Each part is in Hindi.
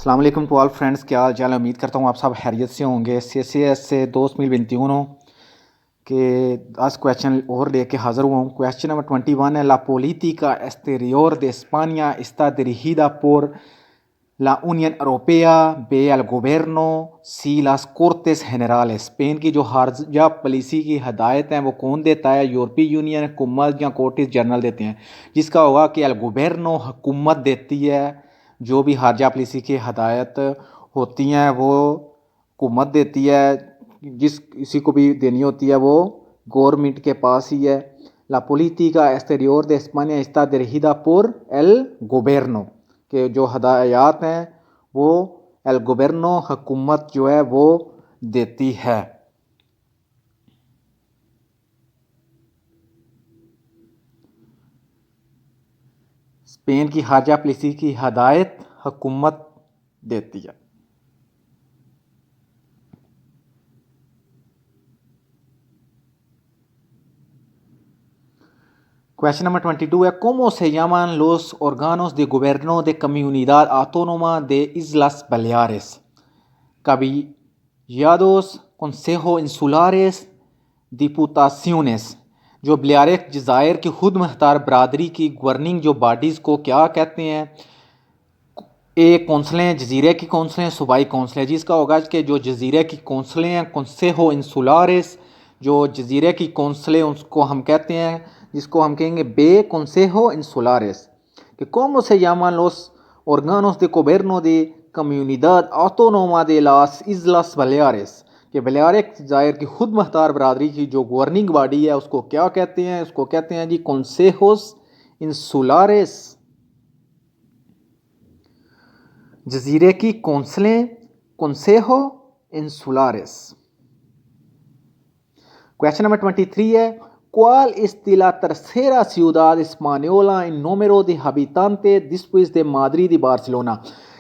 अस्सलाम वालेकुम टू ऑल फ्रेंड्स, क्या हाल चाल है। उम्मीद करता हूँ आप सब खैरियत से होंगे। CCS से दोस्त मिल 21 के 10 क्वेश्चन और लेके हाज़िर हुआ हूँ। क्वेश्चन नंबर 21 है: La política exterior de España está dirigida por la Unión Europea, B el gobierno, C las Cortes Generales। Spain की जो खारजा पॉलिसी की हदायत हैं वो कौन देता है? यूरोपीय यूनियन, हुकूमत या कोर्टिस जनरल देते हैं। जिसका होगा कि अल गोबेर्नो हुकूमत देती है। जो भी खारजा पॉलिसी की हदायत होती हैं वो हुकूमत देती है। जिस किसी को भी देनी होती है वो गवर्नमेंट के पास ही है। La política exterior de España está dirigida por el gobierno के जो हदायत हैं वो एल गोबेर्नो हुकूमत जो है वो देती है। स्पेन की खारजा पॉलिसी की हदायत हुकूमत देती है। Question number 22 है: ¿Cómo se llaman los órganos de gobierno de Comunidad Autónoma de Islas Baleares? Cabildos, Consejo Insulares, Diputaciones। जो बलियारिक जज़ायर की खुद मुख्तार बरादरी की गवर्निंग जो बॉडीज़ को क्या कहते हैं? ए कौंसलें, जजीरे की कौंसलें, सूबाई कौंसलें। जिसका होगा कि जो जजीरे की कौंसलें हैं कंसेहो इंसुलारिस। जो जजीरे की कौंसलें उसको हम कहते हैं, जिसको हम कहेंगे बे कंसेहो इंसुलारिस। कि cómo se llaman los órganos de gobierno de Comunidad Autónoma de las Islas Baleares। कि बलियारिक जायर की खुद मुख्तार बरादरी की जो गवर्निंग बॉडी है उसको क्या कहते हैं? उसको कहते हैं जी कंसेहोस इंसुलारिस। जजीरे की कौंसलें कंसेहो इंसुलारिस। क्वेश्चन नंबर 23 है: ¿Cuál es la tercera ciudad española en número de habitantes después de Madrid y Barcelona?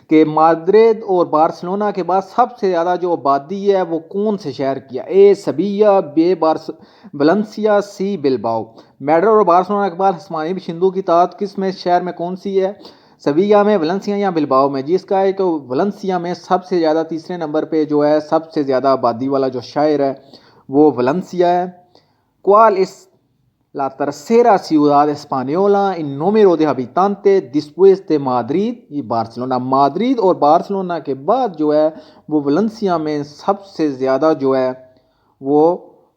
कि माद्रिद और बार्सिलोना के बाद सबसे ज़्यादा जो आबादी है वो कौन से शहर की है? ए सबिया, बे वलेंसिया, सी बिलबाओ। मैड्रिड और बार्सिलोना के बाद हिस्पानिक बशिंदों की तादाद किस में शहर में कौन सी है? सबिया में, वलेंसिया या बिलबाओ में। जिसका है कि वलेंसिया में सबसे ज़्यादा, तीसरे नंबर पे जो है सबसे ज़्यादा आबादी वाला जो शहर है वो वलेंसिया है। ¿Cuál es la tercera ciudad española en número de habitantes después de Madrid y Barcelona? Madrid और बार्सिलोना के बाद जो है वो वलेंसिया में सबसे ज़्यादा जो है वो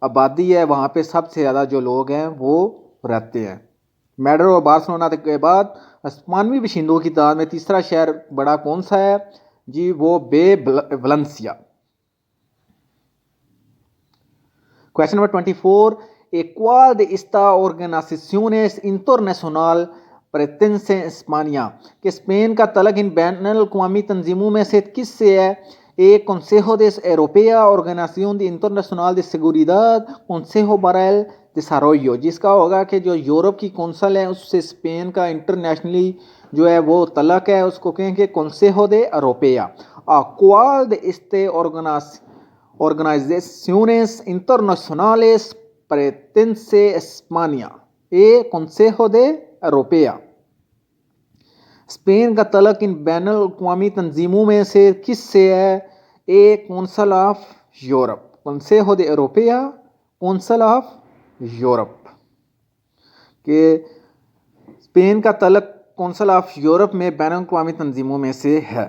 आबादी है। वहाँ पे सबसे ज़्यादा जो लोग हैं वो रहते हैं। मैड्रिड और बार्सिलोना के बाद हिस्पानिक बशिंदों की तादाद में तीसरा शहर बड़ा कौन सा है जी? वो Valencia. Question number 24: ¿Cuál de estas organizaciones internacional pertenece a España? कि स्पेन का तलक इन बैनुल-अक़वामी तंजीमों में से किससे है? ए consejo de Europea, Organización de Internacional de Seguridad, Consejo para el Desarrollo। जिसका होगा कि जो यूरोप की कौंसिल है उससे स्पेन का इंटरनेशनली जो है वो तलक है, उसको कहेंगे Consejo de Europea। ¿Cuál de este organizaciones internacionales pertenece a España? A consejo de Europea। Spain का तलक इन बैनुल-अक़वामी तंजीमों में से किससे है? A council of Europe, consejo de Europea, council of Europe. के स्पेन का तलक कौंसिल ऑफ यूरोप में बैनुल-अक़वामी तंजीमों में से है।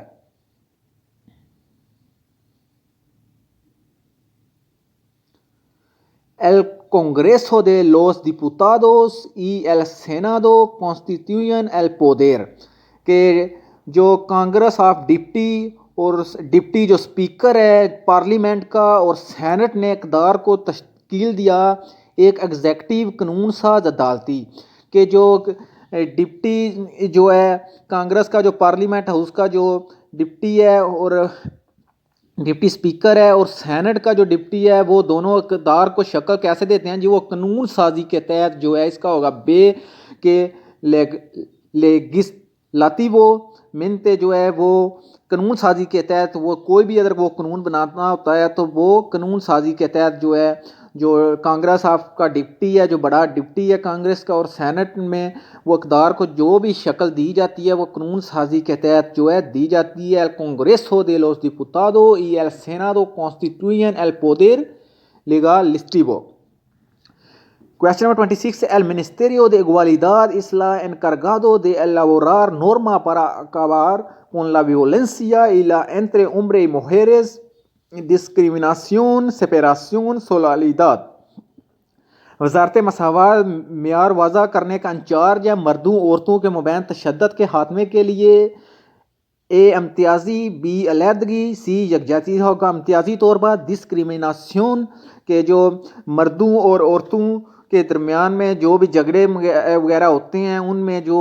El Congreso de los Diputados y el Senado constituyen el poder। के जो कांग्रेस ऑफ डिप्टी और डिप्टी जो स्पीकर है पार्लियामेंट का और सेनेट ने इक़्तिदार को तश्कील दिया एक एग्जेक्टिव कानून साज अदालती। के जो डिप्टी जो है कांग्रेस का जो पार्लियामेंट है उसका जो डिप्टी है और डिप्टी स्पीकर है और सेनेट का जो डिप्टी है वो दोनों इक़्तिदार को शक्ल कैसे देते हैं जी? वो कानून साजी के तहत जो है इसका होगा बे के लेगिस्लातिवो मिनते जो है वो कानून साजी के तहत वो कोई भी अगर वो कानून बनाना होता है तो वो कानून साजी के तहत जो है जो कांग्रेस आपका डिप्टी है, जो बड़ा डिप्टी है कांग्रेस का, और सेनेट में वो इक़्तिदार को जो भी शक्ल दी जाती है वो कानून साजी के तहत जो है दी जाती है। Congreso de los Diputados y el Senado constituyen el poder legislativo. Question number 26. El Ministerio de Igualdad es la encargado de elaborar normas para acabar con la violencia y la entre hombres y mujeres, discriminación, separación, solidaridad. वजारत मसावात मेयार वाज़ा करने का इंचार्ज है। मर्दों औरतों के मबैन तशद्दुद के खात्मे के लिए ए इम्तियाजी, बी अलहदगी, सी यकजाती होगा। इम्तियाजी तौर पर डिस्क्रिमिनाशन के जो मर्दों और औरतों के दरमियान में जो भी झगड़े वगैरह होते हैं उनमें जो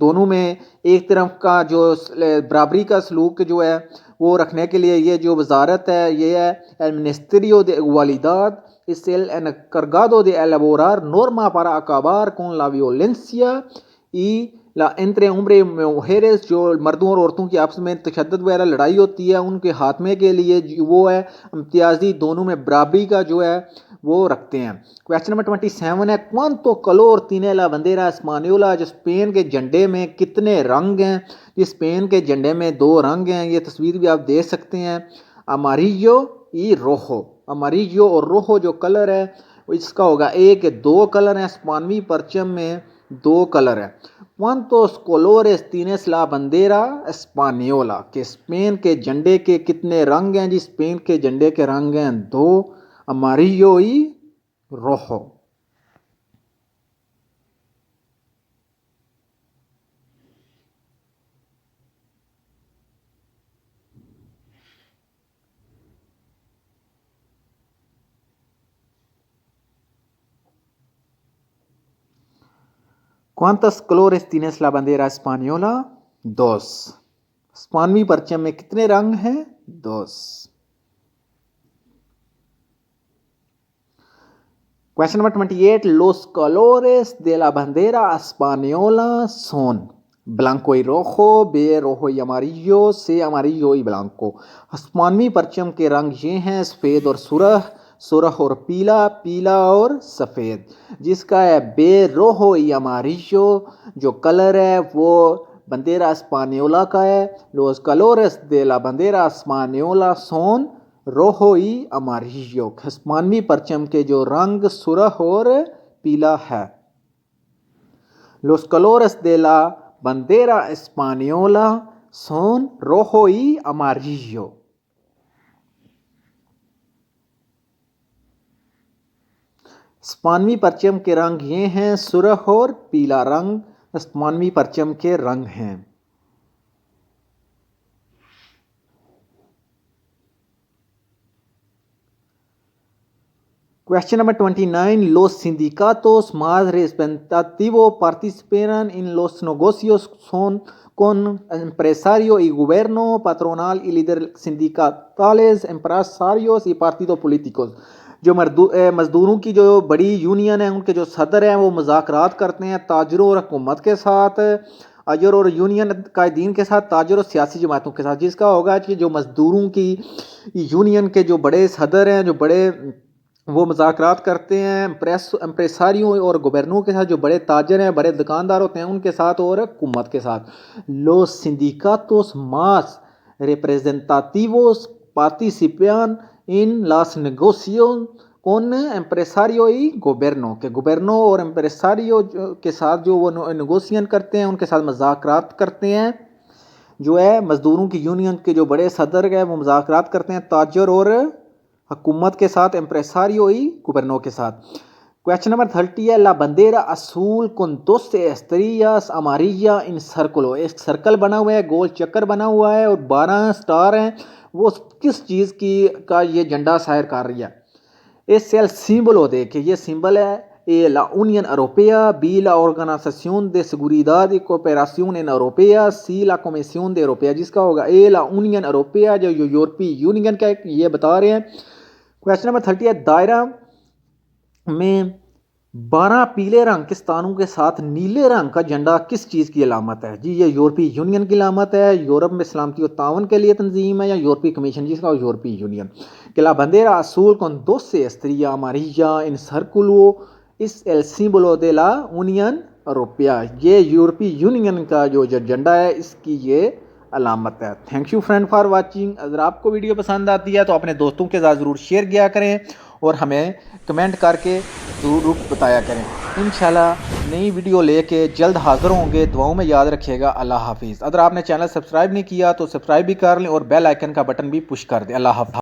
दोनों में एक तरफ का जो बराबरी का सलूक जो है वो रखने के लिए ये जो वजारत है ये है El Ministerio de Igualdad es el encargado de elaborar normas para acabar con la violencia y la entre hombres y mujeres, जो मर्दों और औरतों की आपस में तशद्दुद वगैरह लड़ाई होती है उनके खात्मे के लिए वो है इम्तियाजी दोनों में बराबरी का जो है वो रखते हैं। क्वेश्चन नंबर 27 है cuánto color tiene la bandera española, जो स्पेन के झंडे में कितने रंग हैं। ये स्पेन के झंडे में 2 रंग हैं, ये तस्वीर भी आप देख सकते हैं, अमारियो y रोहो। अमारियो और रोहो जो कलर है इसका होगा एक 2 कलर हैं, स्पेनवी परचम में 2 कलर है। ¿Cuántos colores tiene la bandera española, कि स्पेन के झंडे के कितने रंग हैं। जी स्पेन के झंडे के रंग हैं 2, amarillo y rojo। ¿Cuántos colores tiene la bandera española? 2। स्पेनवी परचम में कितने रंग हैं? 2। Question number 28. Los colores de la bandera española son blanco y rojo, B rojo y amarillo, C amarillo y blanco। स्पेनवी परचम के रंग ये हैं सफ़ेद और सुरख, सुरख और पीला, पीला और सफ़ेद। जिसका है बे रोहो y amarillo, जो कलर है वो bandera española का है। Los colores de la bandera española son रोहो y amarillo। स्पेनवी परचम के जो रंग सुरख और पीला है। Los colores de la bandera española son rojo y amarillo। स्पेनवी परचम के रंग ये हैं सुरख और पीला रंग स्पेनवी परचम के रंग हैं। Question number 29. Los sindicatos más representativos participan en los negocios son con empresarios y gobierno patronal y líderes sindicales, empresarios y partidos políticos। जो मजदूरों की जो बड़ी यूनियन है उनके जो सदर हैं वो मुज़ाकरात करते हैं ताजरों और हुकूमत के साथ, अजर और यूनियन कायदीन के साथ, ताजर और सियासी जमातों के साथ। जिसका होगा कि जो मजदूरों की यूनियन के जो बड़े सदर हैं, जो बड़े वो मुज़ाकरात करते हैं एम्प्रेसारियों और गवर्नरों के साथ, जो बड़े ताजर हैं, बड़े दुकानदार होते हैं उनके साथ और हुकूमत के साथ। Los sindicatos más representativos participan en las negociaciones con empresario y gobierno, के गवर्नो और एम्प्रेसारियो के साथ जो वो नेगोशिएशन करते हैं उनके साथ मुज़ाकरात करते हैं। जो है मजदूरों की यूनियन के जो बड़े सदर हैं वो मुज़ाकरात करते हैं ताजर और हुकूमत के साथ, एम्प्रेसारियो y गवर्नो के साथ। क्वेश्चन नंबर 30 है La bandera azul con 12 estrellas amarillas en círculo। एक सर्कल बना हुआ है, गोल चक्कर बना हुआ है और 12 स्टार हैं। वो किस चीज़ की का ये झंडा सायर कर रही है। Es el símbolo de que ये सिंबल है A la Unión Europea, B la Organización de Seguridad y Cooperación en Europea, C la Comisión de Europea। जिसका होगा A la Unión Europea, जो यूरोपीय यूनियन का ये बता रहे हैं। क्वेश्चन नंबर 30 है दायरा में 12 पीले रंग के स्थानों के साथ नीले रंग का झंडा किस चीज़ की अलामत है? जी, ये यूरोपीय यूनियन की अलामत है, यूरोप में सलामती और ताउन के लिए तंजीम है, या यूरोपीय कमीशन जिसका यूरोपीय union que la bandera azul con 12 estrellas amarillas en círculo es el símbolo de la Unión Europea। ये यूरोपीय यूनियन का जो झंडा है इसकी ये अलामत है। Thank you friend for watching. अगर आपको वीडियो पसंद आती है तो अपने दोस्तों के साथ ज़रूर शेयर किया करें और हमें कमेंट करके ज़रूर बताया करें। इंशाल्लाह नई वीडियो लेके जल्द हाज़िर होंगे। दुआओं में याद रखिएगा। अल्लाह हाफिज़। अगर आपने चैनल सब्सक्राइब नहीं किया तो सब्सक्राइब भी कर लें और बेल आइकन का बटन भी पुश कर दें। अल्लाह हाफिज़।